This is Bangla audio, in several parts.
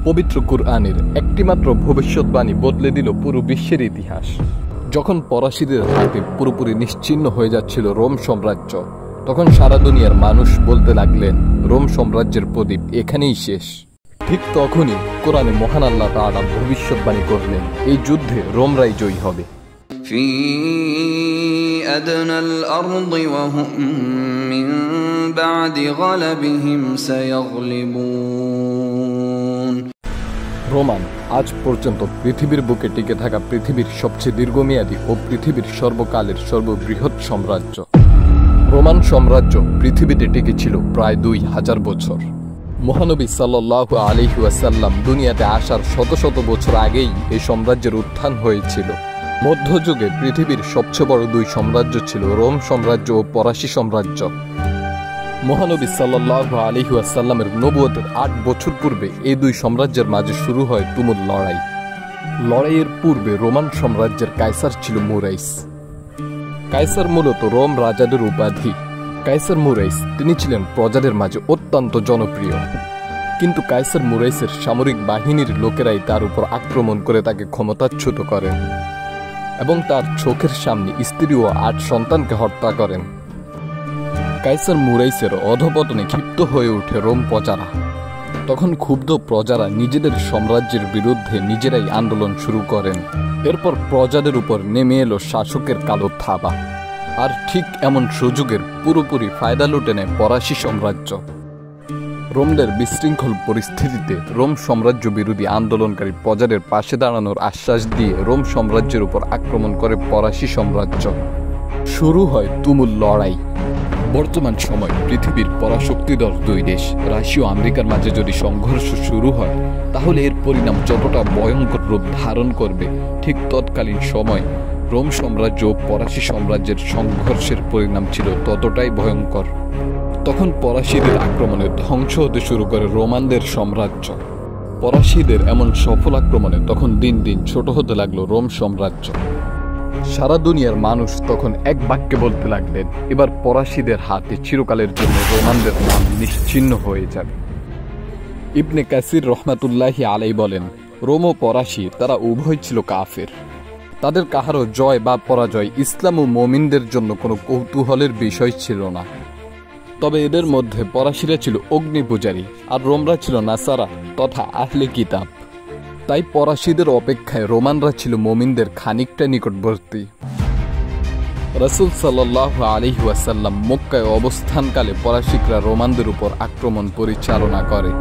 পবিত্র কুরআনের একটিমাত্র ভবিষ্যৎবাণী বদলে দিল পুরো বিশ্বের ইতিহাস। যখন ফরাসিদের হাতে পুরোপুরি নিশ্চিহ্ন হয়ে যাচ্ছিল রোম সাম্রাজ্য, তখন সারা দুনিয়ার মানুষ বলতে লাগলেন রোম সাম্রাজ্যের প্রদীপ এখানেই শেষ। ঠিক তখনই কোরআনে মহান আল্লাহ তাআলা ভবিষ্যৎবাণী করলেন এই যুদ্ধে রোমরাই জয়ী হবে। في أدنى الأرض وهم من بعد غلبهم سيغلبون। রোমান আজ পর্যন্ত পৃথিবীর বুকে টিকে থাকা পৃথিবীর সবচেয়ে দীর্ঘমেয়াদী ও পৃথিবীর সর্বকালের সর্ববৃহৎ সাম্রাজ্য। রোমান সাম্রাজ্য পৃথিবীতে টিকেছিল প্রায় 2000 বছর। মহানবী সাল্লাল্লাহু আলাইহি ওয়াসাল্লাম দুনিয়াতে আসার শত শত বছর আগেই এই সাম্রাজ্যের উত্থান হয়েছিল। মধ্যযুগে পৃথিবীর সবচেয়ে বড় দুই সাম্রাজ্য ছিল রোম সাম্রাজ্য ও ফরাসি সাম্রাজ্য। মহানবী সাল্লাল্লাহু আলাইহি ওয়াসাল্লামের নবুয়তের 8 বছর পূর্বে এই দুই সাম্রাজ্যের মাঝে শুরু হয় তুমুল লড়াই। লড়াইয়ের পূর্বে রোমান সাম্রাজ্যের কাইসার ছিল মুরাইস। কাইসার মূলত রোম রাজাদের উপাধি। কাইসার মুরাইস তিনি ছিলেন প্রজাদের মাঝে অত্যন্ত জনপ্রিয়, কিন্তু কাইসার মুরাইসের সামরিক বাহিনীর লোকেরাই তার উপর আক্রমণ করে তাকে ক্ষমতাচ্যুত করেন এবং তার চোখের সামনে স্ত্রী ও 8 সন্তানকে হত্যা করেন। কাইসার মুরাইসের অধপতনে ক্ষিপ্ত হয়ে ওঠে রোম প্রজারা। তখন ক্ষুব্ধ প্রজারা নিজেদের সাম্রাজ্যের বিরুদ্ধে নিজেরাই আন্দোলন শুরু করেন। এরপর প্রজাদের উপর নেমে এলো শাসকের কালো থাবা। আর ঠিক এমন সুযোগের পুরোপুরি ফায়দা লুটে নেয় ফরাসি সাম্রাজ্য। রোমদের বিশৃঙ্খল পরিস্থিতিতে রোম সাম্রাজ্য বিরোধী আন্দোলনকারী প্রজাদের পাশে দাঁড়ানোর আশ্বাস দিয়ে রোম সাম্রাজ্যের উপর আক্রমণ করে ফরাসি সাম্রাজ্য। শুরু হয় তুমুল লড়াই। বর্তমান সময় পৃথিবীর পরাশক্তিধর দুই দেশ রাশিয়া ও আমেরিকার মাঝে যদি সংঘর্ষ শুরু হয়, তাহলে এর পরিণাম যতটা ভয়ঙ্কর রূপ ধারণ করবে, ঠিক তৎকালীন সময় রোম সাম্রাজ্য ও ফরাসি সাম্রাজ্যের সংঘর্ষের পরিণাম ছিল ততটাই ভয়ঙ্কর। তখন ফরাসিদের আক্রমণে ধ্বংস হতে শুরু করে রোমানদের সাম্রাজ্য। ফরাসিদের এমন সফল আক্রমণে তখন দিন দিন ছোট হতে লাগলো রোম সাম্রাজ্য। সারা দুনিয়ার মানুষ তখন এক বাক্যে বলতে লাগলেন এবার ফরাসিদের হাতে চিরকালের জন্য রোমানদের নাম নিশ্চিহ্ন হয়ে যাবে। ইবনে কাসির রহমাতুল্লাহি আলাইহি বলেন, রোম ও ফরাসি তারা উভয় ছিল কাফের। তাদের কাহারও জয় বা পরাজয় ইসলাম ও মুমিনদের জন্য কোনো কৌতূহলের বিষয় ছিল না। তবে এদের মধ্যে ফরাসিরা ছিল অগ্নি পূজারী আর রোমরা ছিল নাসারা তথা আহলে কিতাব। তাই ফরাসিদের অপেক্ষায় রোমানরা ছিল মুমিনদের খানিকটা নিকটবর্তী। রাসূল সাল্লাল্লাহু আলাইহি ওয়াসাল্লাম মক্কায় অবস্থানকালে ফরাসিকরা রোমানদের উপর আক্রমণ পরিচালনা করে।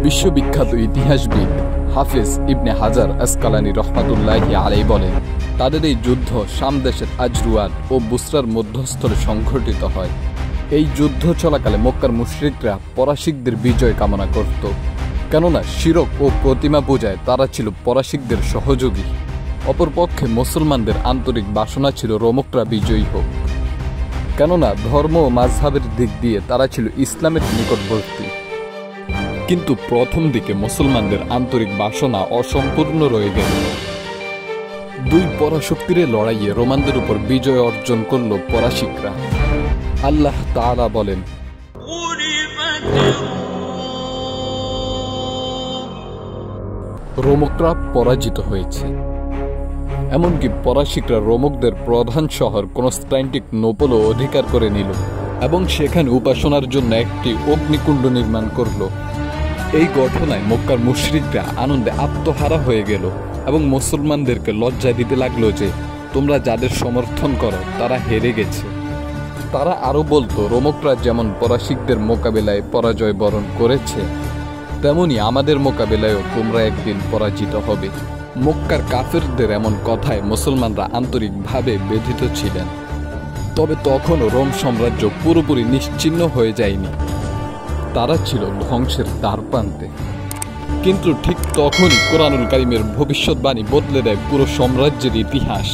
বিশ্ববিখ্যাত ইতিহাসবিদ হাফেজ ইবনে হাজার আসকালানী রহমাতুল্লাহি আলাইহি বলেন, তাদের এই যুদ্ধ শাম দেশের আজরুয়ান ও বুসরার মধ্যস্থলে সংঘটিত হয়। এই যুদ্ধ চলাকালে মক্কার মুশরিকরা ফরাসিকদের বিজয় কামনা করত, কেননা শিরক ও প্রতিমা পূজায় তারা ছিল ফরাসিকদের সহযোগী। অপরপক্ষে মুসলমানদের আন্তরিক বাসনা ছিল রোমকরা বিজয়ী হোক, কেননা ধর্ম ও মাযহাবের দিক দিয়ে তারা ছিল ইসলামের নিকটবর্তী। কিন্তু প্রথম দিকে মুসলমানদের আন্তরিক বাসনা অসম্পূর্ণ রয়ে গেল। দুই পরাশক্তির লড়াইয়ে রোমানদের উপর বিজয় অর্জন করল ফরাসিকরা। আল্লাহ তাআলা বলেন, রোমকরা পরাজিত হয়েছে। এমনকি ফরাসিকরা রোমকদের প্রধান শহর কনস্টান্টিনোপলও অধিকার করে নিল এবং সেখানে উপাসনার জন্য একটি অগ্নিকুণ্ড নির্মাণ করল। এই ঘটনায় মক্কার মুশরিকরা আনন্দে আত্মহারা হয়ে গেল এবং মুসলমানদেরকে লজ্জা দিতে লাগলো যে তোমরা যাদের সমর্থন করো তারা হেরে গেছে। তারা আরো বলতো, রোমকরা যেমন ফরাসিকদের মোকাবিলায় পরাজয় বরণ করেছে, তেমনি আমাদের মোকাবিলায়ও তোমরা একদিন পরাজিত হবে। মক্কার কাফেরদের এমন কথায় মুসলমানরা আন্তরিকভাবে ব্যথিত ছিলেন। তবে তখনও রোম সাম্রাজ্য পুরোপুরি নিশ্চিহ্ন হয়ে যায়নি, তারা ছিল ধ্বংসের দ্বারপ্রান্তে। কিন্তু ঠিক তখনই কোরআনুল কারীমের ভবিষ্যৎবাণী বদলে দেয় পুরো সাম্রাজ্যের ইতিহাস।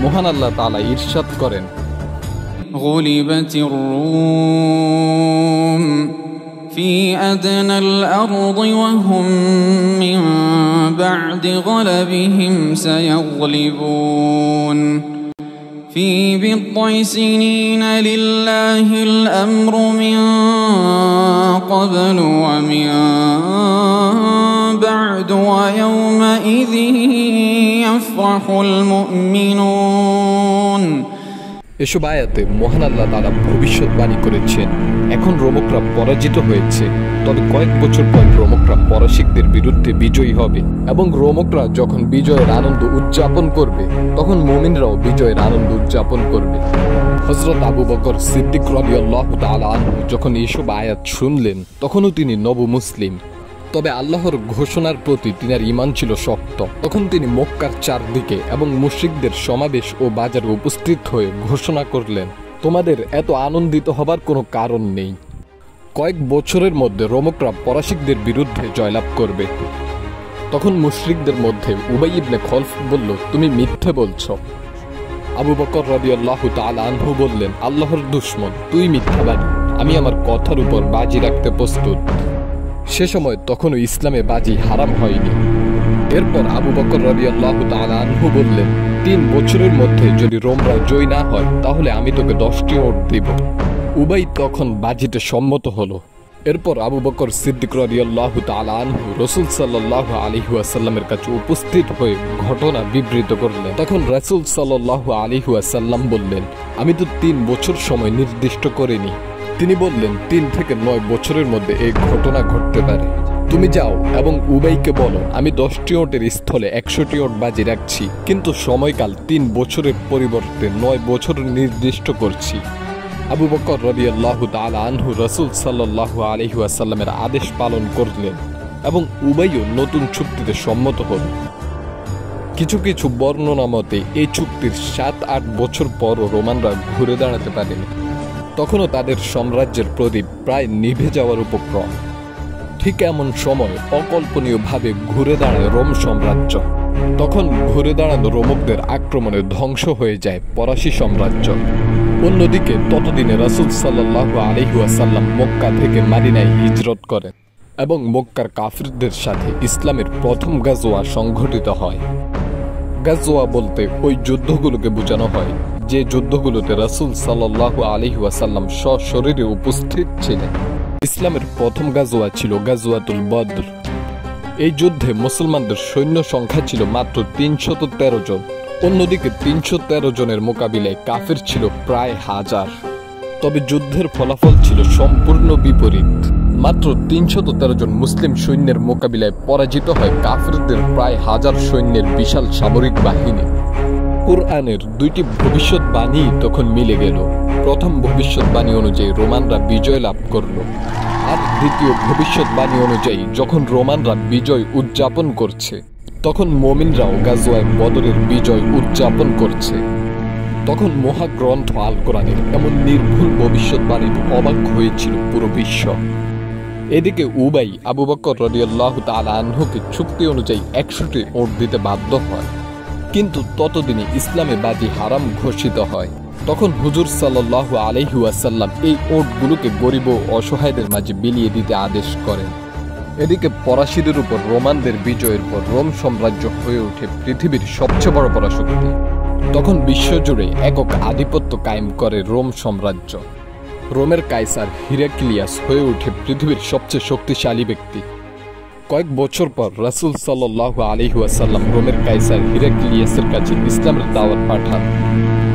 মহান আল্লাহ তাআলা ইরশাদ করেন, গুলিবাতির রূম ফি আদনাল আরদি ওয়া হুম মিন বা'দি গালাবিহিম সায়াগলিবুন في بضع سنين لله الأمر من قبل ومن بعد ويومئذ يفرح المؤمنون এসব আয়াতে মহান আল্লাহ তাআলা ভবিষ্যৎবাণী করেছেন এখন রোমকরা পরাজিত হয়েছে, তবে কয়েক বছর পর রোমকরা পরাশিকদের বিরুদ্ধে বিজয়ী হবে এবং রোমকরা যখন বিজয়ের আনন্দ উদযাপন করবে তখন মুমিনরাও বিজয়ের আনন্দ উদযাপন করবে। হযরত আবু বকর সিদ্দিক রাদিয়াল্লাহু তাআলা আনহু যখন এসব আয়াত শুনলেন তখনও তিনি নব মুসলিম, তবে আল্লাহর ঘোষণার প্রতি তিনার ঈমান ছিল শক্ত। তখন তিনি মক্কার চারদিকে এবং মুশরিকদের সমাবেশ ও বাজারে উপস্থিত হয়ে ঘোষণা করলেন, তোমাদের এত আনন্দিত হবার কোনো কারণ নেই। কয়েক বছরের মধ্যে রোমকরা পরাশিকদের বিরুদ্ধে জয়লাভ করবে। তখন মুশরিকদের মধ্যে উবাই ইবনে খলফ বলল, তুমি মিথ্যে বলছো। আবু বকর রাদিয়াল্লাহু তাআলা আনহু বললেন, আল্লাহর দুশমন, তুই মিথ্যাবাদী, আমি আমার কথার উপর বাজি রাখতে প্রস্তুত। সে সময় তখনও ইসলামে বাজি হারাম হয়নি। এরপর আবু বকর রাদিয়াল্লাহু তাআলা আনহু বললেন, 3 বছরের মধ্যে যদি রোমরা জয় না হয় তাহলে আমি তোকে 10টি ওট দিব। উবাই তখন বাজিতে সম্মত হলো। এরপর আবু বকর সিদ্দিক রাদিয়াল্লাহু তাআলা আনহু রাসূল সাল্লাল্লাহু আলাইহি ওয়াসাল্লামের কাছে উপস্থিত হয়ে ঘটনা বিবৃত করলেন। তখন রাসূল সাল্লাল্লাহু আলাইহি ওয়াসাল্লাম বললেন, আমি তো 3 বছর সময় নির্দিষ্ট করিনি। তিনি বললেন, 3 থেকে 9 বছরের মধ্যে এই ঘটনা ঘটতে পারে। তুমি যাও এবং উবাইকে বলো, আমি 10টি ওটের স্থলে 100টি ওট বাজি রাখছি, কিন্তু সময়কাল 3 বছরের পরিবর্তে 9 বছর নির্দিষ্ট করছি। আবু বকর রাদিয়াল্লাহু তাআলা আনহু রাসূল সাল্লাল্লাহু আলাইহি ওয়াসাল্লামের আদেশ পালন করলেন এবং উবাইও নতুন চুক্তিতে সম্মত হল। কিছু কিছু বর্ণনা মতে এই চুক্তির 7-8 বছর পরও রোমানরা ঘুরে দাঁড়াতে পারেনি। তখনও তাদের সাম্রাজ্যের প্রদীপ প্রায় নিভে যাওয়ার উপক্রম। ঠিক এমন সময় অকল্পনীয়ভাবে ঘুরে দাঁড়ায় রোম সাম্রাজ্য। তখন ঘুরে দাঁড়ানো রোমকদের আক্রমণে ধ্বংস হয়ে যায় ফরাসি সাম্রাজ্য। অন্যদিকে ততদিনে রাসূল সাল্লাল্লাহু আলাইহি ওয়াসাল্লাম মক্কা থেকে মদিনায় হিজরত করেন এবং মক্কার কাফিরদের সাথে ইসলামের প্রথম গাজওয়া সংঘটিত হয়। গাজওয়া বলতে ওই যুদ্ধগুলোকে বোঝানো হয় যে যুদ্ধগুলোতে রাসূল সাল্লাল্লাহু আলাইহি ওয়াসাল্লাম সশরীরে উপস্থিত ছিলেন। ইসলামের প্রথম গাজওয়া ছিল গাজওয়াতুল বদর। এই যুদ্ধে মুসলমানদের সৈন্য সংখ্যা ছিল মাত্র 313 জন। অন্যদিকে 313 জনের মোকাবিলায় কাফির ছিল প্রায় 1000। তবে যুদ্ধের ফলাফল ছিল সম্পূর্ণ বিপরীত। মাত্র 313 জন মুসলিম সৈন্যের মোকাবিলায় পরাজিত হয় কাফিরদের প্রায় 1000 সৈন্যের বিশাল সামরিক বাহিনী। কুরআনের 2টি ভবিষ্যৎবাণী তখন মিলে গেল। প্রথম ভবিষ্যৎবাণী অনুযায়ী রোমানরা বিজয় লাভ করল, আর দ্বিতীয় ভবিষ্যৎবাণী অনুযায়ী যখন রোমানরা বিজয় উদযাপন করছে তখন মুমিনরাও গাজওয়ায়ে বদরের বিজয় উদযাপন করছে। তখন মহাগ্রন্থ আল কোরআনের এমন নির্ভুল ভবিষ্যৎবাণীতে অবাক হয়েছিল পুরো বিশ্ব। এদিকে উবাই আবু বকর রাদিয়াল্লাহু তাআলা আনহুকে চুক্তি অনুযায়ী 100টি ওট দিতে বাধ্য হয়, কিন্তু ততদিনে ইসলামে বাজি হারাম ঘোষিত হয়। তখন হুজুর সাল্লাল্লাহু আলাইহি ওয়াসাল্লাম এই ওটগুলোকে গরিব ও অসহায়দের মাঝে বিলিয়ে দিতে আদেশ করেন। এদিকে ফরাসিদের উপর রোমানদের বিজয়ের পর রোম সাম্রাজ্য হয়ে ওঠে পৃথিবীর সবচেয়ে বড় পরাশক্তি। তখন বিশ্বজুড়ে একক আধিপত্য কায়েম করে রোম সাম্রাজ্য। রোমের কাইসার হিরাক্লিয়াস হয়ে ওঠে পৃথিবীর সবচেয়ে শক্তিশালী ব্যক্তি। কয়েক বছর পর রাসূল সাল্লাল্লাহু আলাইহি ওয়াসাল্লাম রোমের কাইসার হিরাক্লিয়াসের কাছে ইসলামের দাওয়াত পাঠান।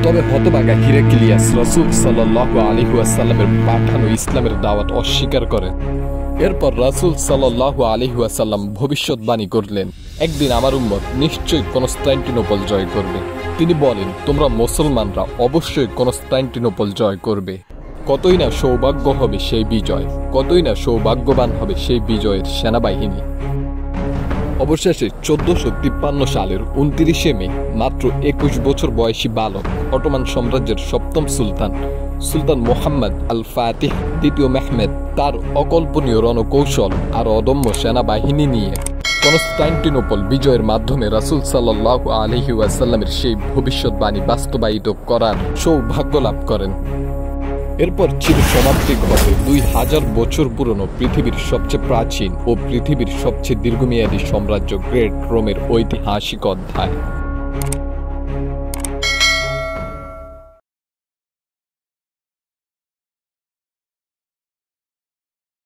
তবে হতভাগা হিরাক্লিয়াস রাসূল সাল্লাল্লাহু আলাইহি ওয়াসাল্লামের পাঠানো ইসলামের দাওয়াত অস্বীকার করেন। এরপর রাসূল সাল্লাল্লাহু আলাইহি ওয়াসাল্লাম ভবিষ্যৎবাণী করলেন, একদিন আমার উম্মত নিশ্চয়ই কনস্টান্টিনোপল জয় করবে। তিনি বলেন, তোমরা মুসলমানরা অবশ্যই কনস্টান্টিনোপল জয় করবে। কতই না সৌভাগ্য হবে সেই বিজয়, কতই না সৌভাগ্যবান হবে সেই বিজয়ের সেনাবাহিনী। অবশেষে 1453 সালের 29শে মে মাত্র 21 বছর বয়সী বালক অটোমান সাম্রাজ্যের 7ম সুলতান মুহাম্মদ আল ফাতিহ দ্বিতীয় মেহমেদ তার অকল্পনীয় রণকৌশল আর অদম্য সেনাবাহিনী নিয়ে কনস্টান্টিনোপল বিজয়ের মাধ্যমে রাসূল সাল্লাল্লাহু আলাইহি ওয়াসাল্লামের সেই ভবিষ্যৎবাণী বাস্তবায়িত করার সৌভাগ্য লাভ করেন। এরপর চির সমাপ্তি ঘটে 2000 বছর পুরনো পৃথিবীর সবচেয়ে প্রাচীন ও পৃথিবীর সবচেয়ে দীর্ঘমেয়াদী সাম্রাজ্য গ্রেট রোমের ঐতিহাসিক অধ্যায়।